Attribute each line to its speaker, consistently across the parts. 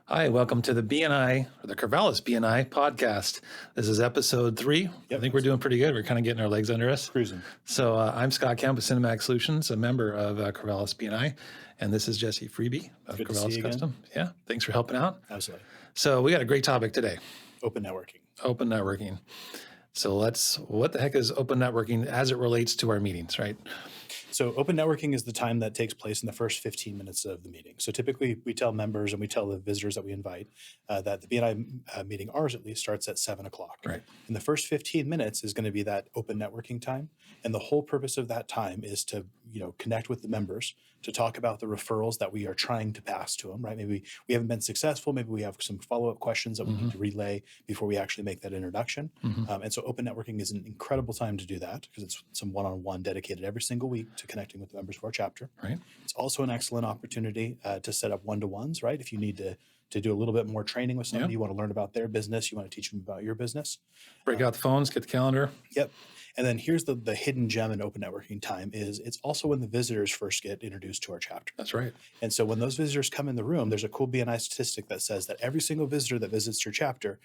Speaker 1: Hi, welcome to the BNI, or the Corvallis BNI podcast. This is episode 3. I think we're doing pretty good. We're kind of getting our legs under us.
Speaker 2: Cruising.
Speaker 1: So I'm Scott Kemp with Cinematic Solutions, a member of Corvallis BNI, and this is Jesse Freebie of
Speaker 2: Good to see
Speaker 1: Corvallis
Speaker 2: you
Speaker 1: Custom. Yeah, thanks for helping out.
Speaker 2: Absolutely.
Speaker 1: So we got a great topic today,
Speaker 2: Open networking.
Speaker 1: open networking. So what the heck is open networking as it relates to our meetings, right?
Speaker 2: So open networking is the time that takes place in the first 15 minutes of the meeting. So typically we tell members and we tell the visitors that we invite that the BNI meeting, ours at least, starts at 7 o'clock.
Speaker 1: Right.
Speaker 2: And the first 15 minutes is going to be that open networking time. And the whole purpose of that time is to, connect with the members, to talk about the referrals that we are trying to pass to them, right? Maybe we haven't been successful. Maybe we have some follow-up questions that we need to relay before we actually make that introduction. And so open networking is an incredible time to do that because it's some one-on-one dedicated every single week to connecting with the members of our chapter.
Speaker 1: Right.
Speaker 2: It's also an excellent opportunity to set up one-to-ones, right? If you need to do a little bit more training with somebody, you want to learn about their business, you want to teach them about your business.
Speaker 1: Break out the phones, get the calendar.
Speaker 2: Yep. And then here's the hidden gem in open networking time is it's also when the visitors first get introduced to our chapter.
Speaker 1: That's right.
Speaker 2: And so when those visitors come in the room, there's a cool BNI statistic that says that every single visitor that visits your chapter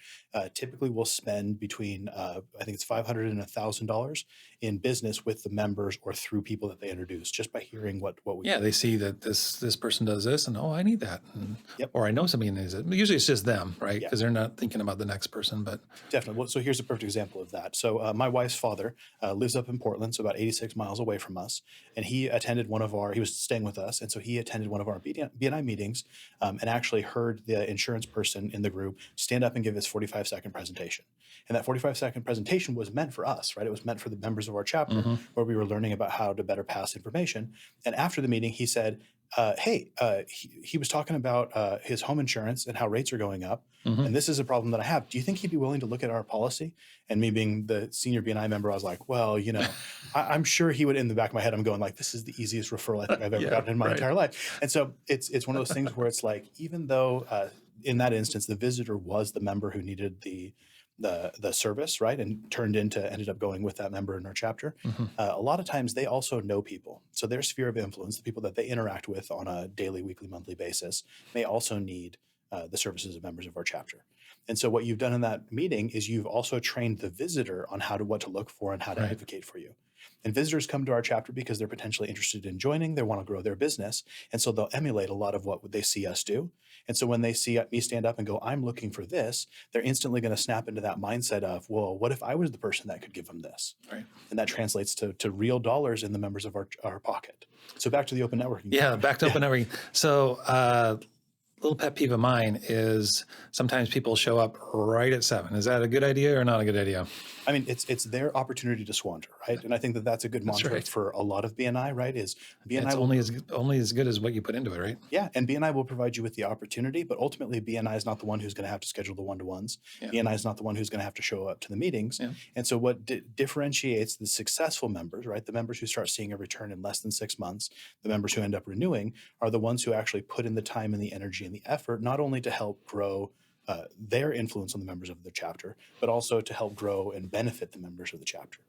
Speaker 2: typically will spend between, I think it's $500 and $1,000 in business with the members or through people that they introduce just by hearing what we do.
Speaker 1: They see that this person does this and, I need that. And,
Speaker 2: Yep.
Speaker 1: Or I know somebody needs it. Usually it's just them, right?
Speaker 2: Yeah.
Speaker 1: Because they're not thinking about the next person. But
Speaker 2: Definitely. Well, so here's a perfect example of that. So my wife's father lives up in Portland, so about 86 miles away from us. And he attended he was staying with us. And so he attended one of our BNI meetings and actually heard the insurance person in the group stand up and give his 45-second presentation. And that 45-second presentation was meant for us, right? It was meant for the members of our chapter where we were learning about how to better pass information. And after the meeting, he said, he was talking about his home insurance and how rates are going up. And this is a problem that I have. Do you think he'd be willing to look at our policy? And me being the senior BNI member, I was like, well, I'm sure he would. In the back of my head, I'm going like, this is the easiest referral I think I've ever gotten in my entire life. And so it's one of those things where it's like, even though in that instance, the visitor was the member who needed the service, right, and ended up going with that member in our chapter. A lot of times they also know people. So their sphere of influence, the people that they interact with on a daily, weekly, monthly basis, may also need the services of members of our chapter. And so what you've done in that meeting is you've also trained the visitor on what to look for and how to advocate for you. And visitors come to our chapter because they're potentially interested in joining. They want to grow their business. And so they'll emulate a lot of what they see us do. And so when they see me stand up and go, I'm looking for this, they're instantly going to snap into that mindset of, well, what if I was the person that could give them this?
Speaker 1: Right.
Speaker 2: And that translates to real dollars in the members of our pocket. So back to the open networking.
Speaker 1: Yeah, back to open networking. So little pet peeve of mine is sometimes people show up right at 7. Is that a good idea or not a good idea?
Speaker 2: I mean, it's their opportunity to squander, right? And I think that's a good mantra for a lot of BNI, right? Is BNI
Speaker 1: it's only as good as what you put into it, right?
Speaker 2: Yeah, and BNI will provide you with the opportunity, but ultimately BNI is not the one who's going to have to schedule the one-to-ones. Yeah. BNI is not the one who's going to have to show up to the meetings. Yeah. And so what differentiates the successful members, right, the members who start seeing a return in less than 6 months, the members who end up renewing, are the ones who actually put in the time and the energy and the effort, not only to help grow their influence on the members of the chapter, but also to help grow and benefit the members of the chapter.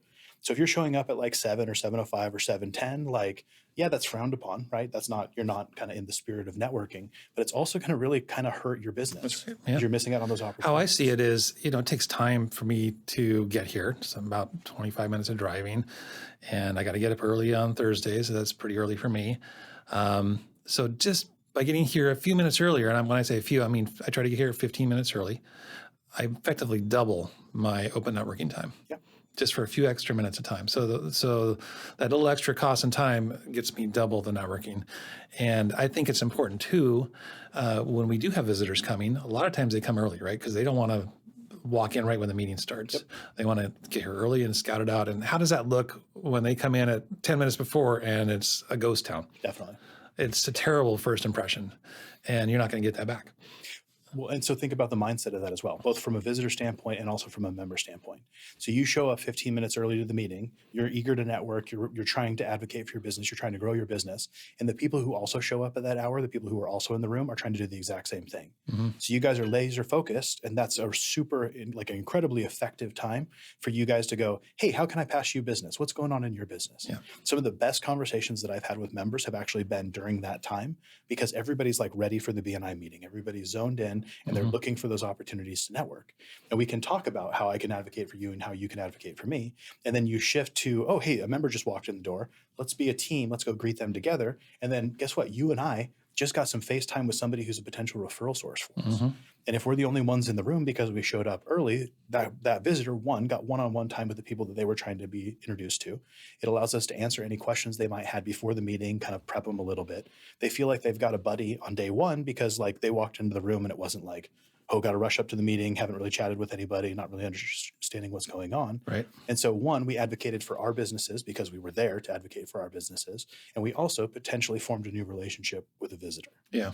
Speaker 2: So if you're showing up at like 7 or 7:05 or 7:10, that's frowned upon, right? You're not kind of in the spirit of networking, but it's also going to really kind of hurt your business. Right. Yeah. You're missing out on those opportunities.
Speaker 1: How I see it is, it takes time for me to get here. So about 25 minutes of driving, and I got to get up early on Thursday, so that's pretty early for me. So just by getting here a few minutes earlier, and when I say a few, I mean I try to get here 15 minutes early, I effectively double my open networking time. Yeah. Just for a few extra minutes of time. So that little extra cost and time gets me double the networking. And I think it's important too, when we do have visitors coming, a lot of times they come early, right? Because they don't want to walk in right when the meeting starts. Yep. They want to get here early and scout it out. And how does that look when they come in at 10 minutes before and it's a ghost town?
Speaker 2: Definitely.
Speaker 1: It's a terrible first impression, and you're not going to get that back.
Speaker 2: Well, and so think about the mindset of that as well, both from a visitor standpoint and also from a member standpoint. So you show up 15 minutes early to the meeting, you're eager to network, you're trying to advocate for your business, you're trying to grow your business. And the people who also show up at that hour, the people who are also in the room, are trying to do the exact same thing. So you guys are laser focused, and that's a an incredibly effective time for you guys to go, hey, how can I pass you business? What's going on in your business? Yeah. Some of the best conversations that I've had with members have actually been during that time, because everybody's ready for the BNI meeting. Everybody's zoned in. one, and they're
Speaker 1: Mhm.
Speaker 2: looking for those opportunities to network. And we can talk about how I can advocate for you and how you can advocate for me. And then you shift to, oh, hey, a member just walked in the door. Let's be a team. Let's go greet them together. And then guess what? You and I just got some FaceTime with somebody who's a potential referral source for us.
Speaker 1: Mhm.
Speaker 2: And if we're the only ones in the room because we showed up early, that visitor, one, got one-on-one time with the people that they were trying to be introduced to. It allows us to answer any questions they might have before the meeting, kind of prep them a little bit. They feel like they've got a buddy on day one because like they walked into the room and it wasn't like, oh, got to rush up to the meeting, haven't really chatted with anybody, not really understanding what's going on.
Speaker 1: Right.
Speaker 2: And so, one, we advocated for our businesses because we were there to advocate for our businesses. And we also potentially formed a new relationship with a visitor.
Speaker 1: Yeah.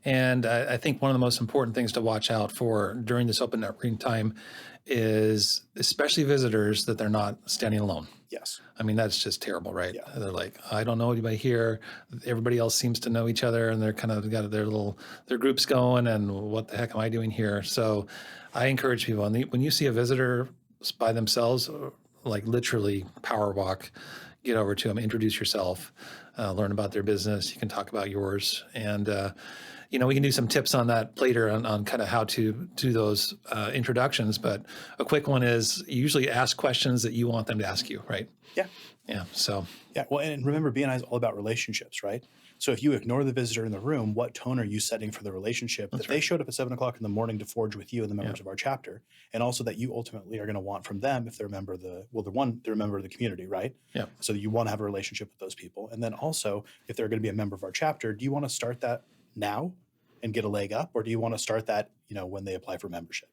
Speaker 1: And I think one of the most important things to watch out for during this open networking time is, especially visitors, that they're not standing alone.
Speaker 2: Yes.
Speaker 1: I mean, that's just terrible, right?
Speaker 2: Yeah.
Speaker 1: They're like, I don't know anybody here. Everybody else seems to know each other, and they're kind of got their groups going. And what the heck am I doing here? So, I encourage people when you see a visitor by themselves, like literally power walk, get over to them, introduce yourself, learn about their business. You can talk about yours, and we can do some tips on that later on kind of how to do those introductions. But a quick one is usually ask questions that you want them to ask you, right?
Speaker 2: Yeah.
Speaker 1: Yeah. So.
Speaker 2: Yeah. Well, and remember, BNI is all about relationships, right? So if you ignore the visitor in the room, what tone are you setting for the relationship that they showed up at 7:00 in the morning to forge with you and the members of our chapter, and also that you ultimately are going to want from them if they're a member of they're a member of the community, right?
Speaker 1: Yeah.
Speaker 2: So you want to have a relationship with those people, and then also if they're going to be a member of our chapter, do you want to start that now and get a leg up, or do you want to start that when they apply for membership?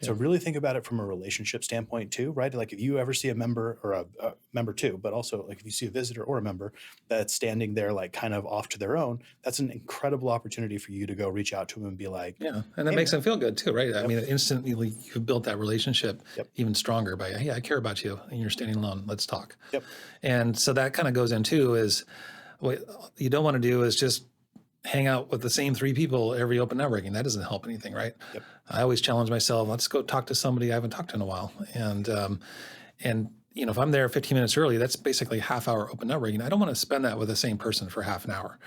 Speaker 2: So really think about it from a relationship standpoint too, right? Like if you ever see a member or a member too, but also like if you see a visitor or a member that's standing there like kind of off to their own, that's an incredible opportunity for you to go reach out to them and be like,
Speaker 1: yeah, and that
Speaker 2: hey,
Speaker 1: makes them feel good too, right? I mean, instantly you've built that relationship even stronger by, hey, I care about you and you're standing alone. Let's talk.
Speaker 2: Yep.
Speaker 1: And so that kind of goes into is what you don't want to do is just hang out with the same three people every open networking. That doesn't help anything, right?
Speaker 2: Yep.
Speaker 1: I always challenge myself, let's go talk to somebody I haven't talked to in a while. And if I'm there 15 minutes early, that's basically half hour open networking. I don't want to spend that with the same person for half an hour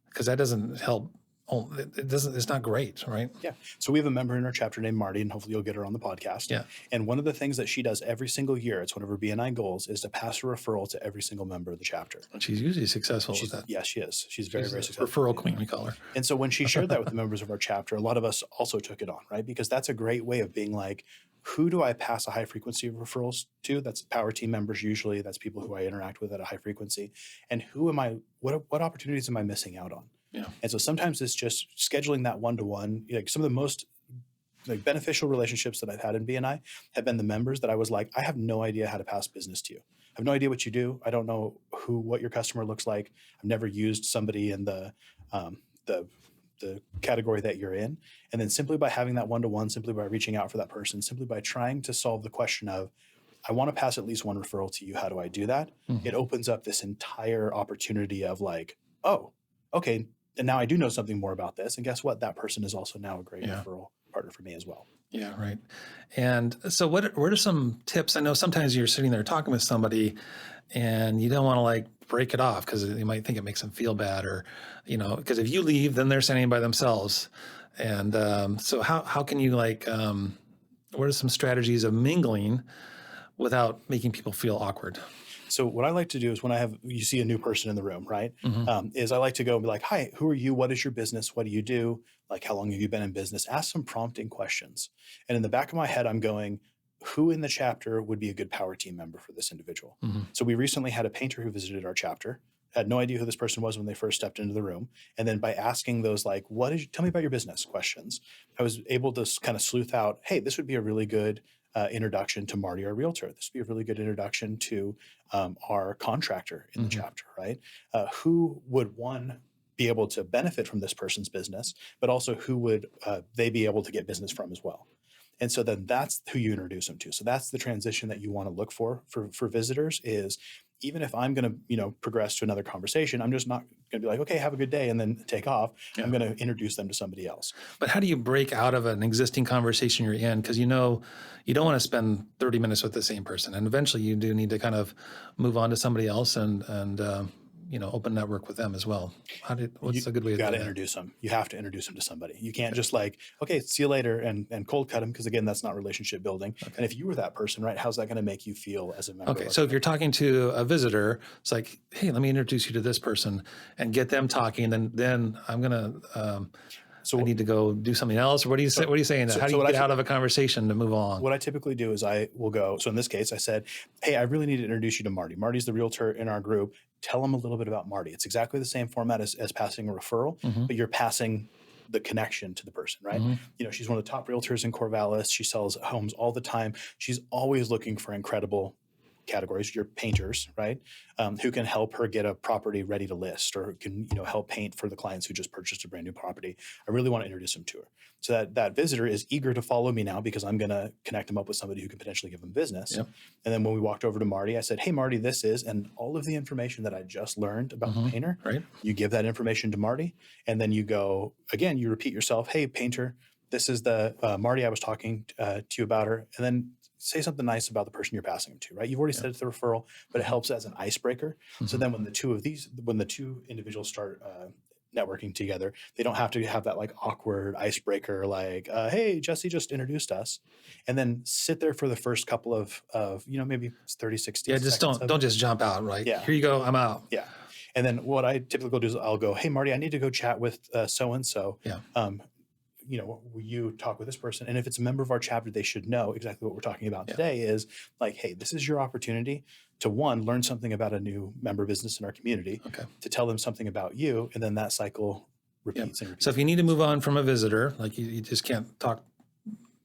Speaker 1: because that doesn't help. It's not great, right?
Speaker 2: Yeah. So we have a member in our chapter named Marty, and hopefully you'll get her on the podcast.
Speaker 1: Yeah.
Speaker 2: And one of the things that she does every single year, it's one of her BNI goals, is to pass a referral to every single member of the chapter.
Speaker 1: And she's usually successful with that.
Speaker 2: Yeah, she is. She's very, very successful.
Speaker 1: Referral queen, we call her.
Speaker 2: And so when she shared that with the members of our chapter, a lot of us also took it on, right? Because that's a great way of being like, who do I pass a high frequency of referrals to? That's power team members usually. That's people who I interact with at a high frequency. And what opportunities am I missing out on?
Speaker 1: Yeah.
Speaker 2: And so sometimes it's just scheduling that one-to-one. Like some of the most beneficial relationships that I've had in BNI have been the members that I was like, I have no idea how to pass business to you. I have no idea what you do. I don't know what your customer looks like. I've never used somebody in the category that you're in. And then simply by having that one-to-one, simply by reaching out for that person, simply by trying to solve the question of, I want to pass at least one referral to you. How do I do that? Mm-hmm. It opens up this entire opportunity of like, oh, okay. And now I do know something more about this. And guess what? That person is also now a great referral partner for me as well.
Speaker 1: Yeah, right. And so what are some tips? I know sometimes you're sitting there talking with somebody and you don't want to like break it off because you might think it makes them feel bad or, because if you leave, then they're standing by themselves. And so how can you what are some strategies of mingling without making people feel awkward?
Speaker 2: So what I like to do is when you see a new person in the room, right?
Speaker 1: Mm-hmm.
Speaker 2: Is I like to go and be like, hi, who are you? What is your business? What do you do? Like, how long have you been in business? Ask some prompting questions. And in the back of my head, I'm going, who in the chapter would be a good power team member for this individual?
Speaker 1: Mm-hmm.
Speaker 2: So we recently had a painter who visited our chapter, had no idea who this person was when they first stepped into the room. And then by asking those like, tell me about your business questions, I was able to kind of sleuth out, hey, this would be a really good introduction to Marty, our realtor. This would be a really good introduction to our contractor in the chapter, right? Who would be able to benefit from this person's business, but also who would they be able to get business from as well? And so then that's who you introduce them to. So that's the transition that you want to look for visitors is even if I'm going to, progress to another conversation, I'm just not going to be like, okay, have a good day and then take off. Yeah. I'm going to introduce them to somebody else.
Speaker 1: But how do you break out of an existing conversation you're in? Because you don't want to spend 30 minutes with the same person. And eventually you do need to kind of move on to somebody else and open network with them as well? What's a good way
Speaker 2: You
Speaker 1: to
Speaker 2: got
Speaker 1: do
Speaker 2: to
Speaker 1: that?
Speaker 2: introduce them. You have to introduce them to somebody. You can't just like, okay, see you later and cold cut them, because again, that's not relationship building. And
Speaker 1: Okay.
Speaker 2: if you were that person, right, how's that going to make you feel as a member of
Speaker 1: Okay.
Speaker 2: our
Speaker 1: So if
Speaker 2: community?
Speaker 1: you're talking to a visitor, it's like, hey, let me introduce you to this person and get them talking. Then I'm gonna I
Speaker 2: So
Speaker 1: need to go do something else. Or what do you say?
Speaker 2: so
Speaker 1: What are you saying? That
Speaker 2: so
Speaker 1: how do
Speaker 2: so
Speaker 1: you
Speaker 2: what
Speaker 1: get
Speaker 2: I
Speaker 1: out of a conversation to move along?
Speaker 2: what I typically do is I will go. So in this case, I said, "Hey, I really need to introduce you to Marty. Marty's the realtor in our group. Tell them a little bit about Marty." It's exactly the same format as passing a referral,
Speaker 1: Hmm.
Speaker 2: but you're passing the connection to the person, right?
Speaker 1: Hmm.
Speaker 2: She's one of the top realtors in Corvallis. She sells homes all the time. She's always looking for incredible categories, your painters, right? Who can help her get a property ready to list, or can help paint for the clients who just purchased a brand new property. I really want to introduce them to her. So that visitor is eager to follow me now, because I'm going to connect them up with somebody who can potentially give them business.
Speaker 1: Yep.
Speaker 2: And then when we walked over to Marty, I said, "Hey, Marty, this is," and all of the information that I just learned about the
Speaker 1: Hmm.
Speaker 2: painter,
Speaker 1: Right.
Speaker 2: you give that information to Marty, and then you go again, you repeat yourself, "Hey, painter, this is the Marty I was talking to you about her," and then say something nice about the person you're passing them to, right? You've already
Speaker 1: Yep.
Speaker 2: said it's the referral, but it
Speaker 1: Hmm.
Speaker 2: helps as an icebreaker. So
Speaker 1: Hmm.
Speaker 2: then when the two individuals start networking together, they don't have to have that like awkward icebreaker, like, "Hey, Jesse just introduced us," and then sit there for the first couple of maybe 30, 60
Speaker 1: Yeah. Just
Speaker 2: seconds
Speaker 1: don't
Speaker 2: of it.
Speaker 1: don't just jump out. Right.
Speaker 2: Yeah.
Speaker 1: Here you go. I'm out.
Speaker 2: Yeah. And then what I typically do is I'll go, "Hey, Marty, I need to go chat with so and so.
Speaker 1: Yeah.
Speaker 2: Will you talk with this person?" And if it's a member of our chapter, they should know exactly what we're talking about
Speaker 1: Yeah.
Speaker 2: today is like, "Hey, this is your opportunity to learn something about a new member business in our community,
Speaker 1: Okay.
Speaker 2: to tell them something about you." And then that cycle
Speaker 1: Yep.
Speaker 2: repeats and
Speaker 1: So
Speaker 2: repeats.
Speaker 1: if you need to move on from a visitor, like you just can't talk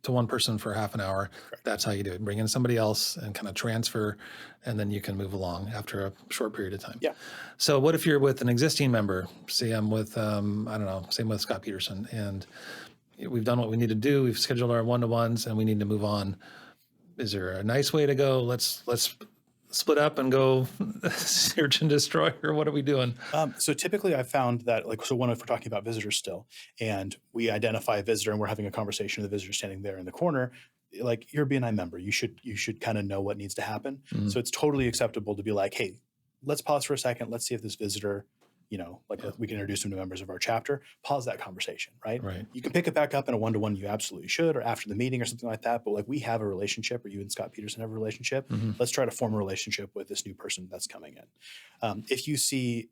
Speaker 1: to one person for half an hour,
Speaker 2: Correct.
Speaker 1: that's how you do it. Bring in somebody else and kind of transfer, and then you can move along after a short period of time.
Speaker 2: Yeah.
Speaker 1: So what if you're with an existing member? Say I'm with, I don't know, same with Scott Peterson, and we've done what we need to do. We've scheduled our one-to-ones, and we need to move on. Is there a nice way to go? Let's split up and go search and destroy, or what are we doing?
Speaker 2: So typically I've found that if we're talking about visitors still, and we identify a visitor and we're having a conversation, the visitor standing there in the corner, like, you're a BNI member, you should kind of know what needs to happen.
Speaker 1: Mhm.
Speaker 2: So it's totally acceptable to be like, "Hey, let's pause for a second. Let's see if this visitor,
Speaker 1: Yeah.
Speaker 2: we can introduce them to members of our chapter." Pause that conversation, right?
Speaker 1: Right.
Speaker 2: You can pick it back up in a one-to-one. You absolutely should, or after the meeting or something like that. But like, we have a relationship, or you and Scott Peterson have a relationship.
Speaker 1: Hmm.
Speaker 2: Let's try to form a relationship with this new person that's coming in. If you see,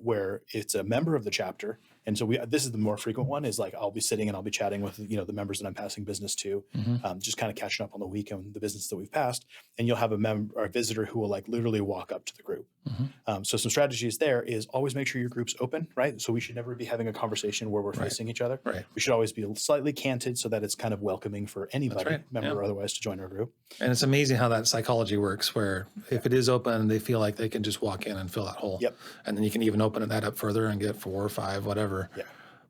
Speaker 2: where it's a member of the chapter, and so this is the more frequent one, is like, I'll be sitting and I'll be chatting with, the members that I'm passing business to,
Speaker 1: Hmm.
Speaker 2: just kind of catching up on the week and the business that we've passed. And you'll have a member or a visitor who will like literally walk up to the group.
Speaker 1: Hmm.
Speaker 2: So some strategies there is always make sure your group's open, right? So we should never be having a conversation where we're
Speaker 1: Right.
Speaker 2: facing each other.
Speaker 1: Right.
Speaker 2: We should always be slightly canted so that it's kind of welcoming for anybody,
Speaker 1: right.
Speaker 2: member
Speaker 1: Yeah.
Speaker 2: or otherwise, to join our group.
Speaker 1: And it's amazing how that psychology works, where if it is open, they feel like they can just walk in and fill that hole.
Speaker 2: Yep.
Speaker 1: And then you can even open that up further and get 4 or 5, whatever.
Speaker 2: Yeah.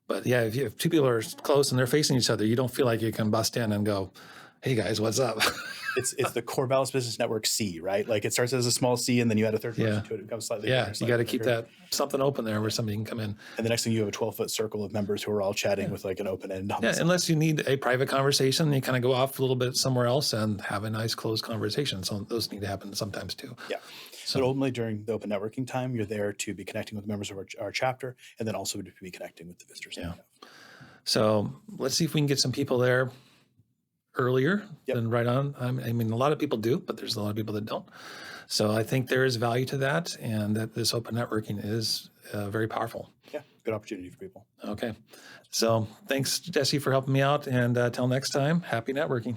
Speaker 1: But yeah, if two people are close and they're facing each other, you don't feel like you can bust in and go, "Hey guys, what's up?"
Speaker 2: It's the Corvallis Business Network C, right? Like, it starts as a small C, and then you add a third person
Speaker 1: Yeah.
Speaker 2: to it. It becomes slightly
Speaker 1: Yeah,
Speaker 2: bigger,
Speaker 1: you
Speaker 2: slightly
Speaker 1: got to keep
Speaker 2: bigger.
Speaker 1: that something open there where somebody can come in.
Speaker 2: And the next thing, you have a 12-foot circle of members who are all chatting with like an open end.
Speaker 1: Yeah, unless you need a private conversation, you kind of go off a little bit somewhere else and have a nice closed conversation. So those need to happen sometimes too.
Speaker 2: Yeah.
Speaker 1: So
Speaker 2: But ultimately, during the open networking time, you're there to be connecting with members of our chapter, and then also to be connecting with the visitors. that
Speaker 1: Yeah.
Speaker 2: we have.
Speaker 1: So let's see if we can get some people there earlier
Speaker 2: Yep.
Speaker 1: than right on. I mean, a lot of people do, but there's a lot of people that don't. So I think there is value to that, and that this open networking is very powerful.
Speaker 2: Yeah. Good opportunity for people.
Speaker 1: Okay. So thanks, Jesse, for helping me out. And till next time, happy networking.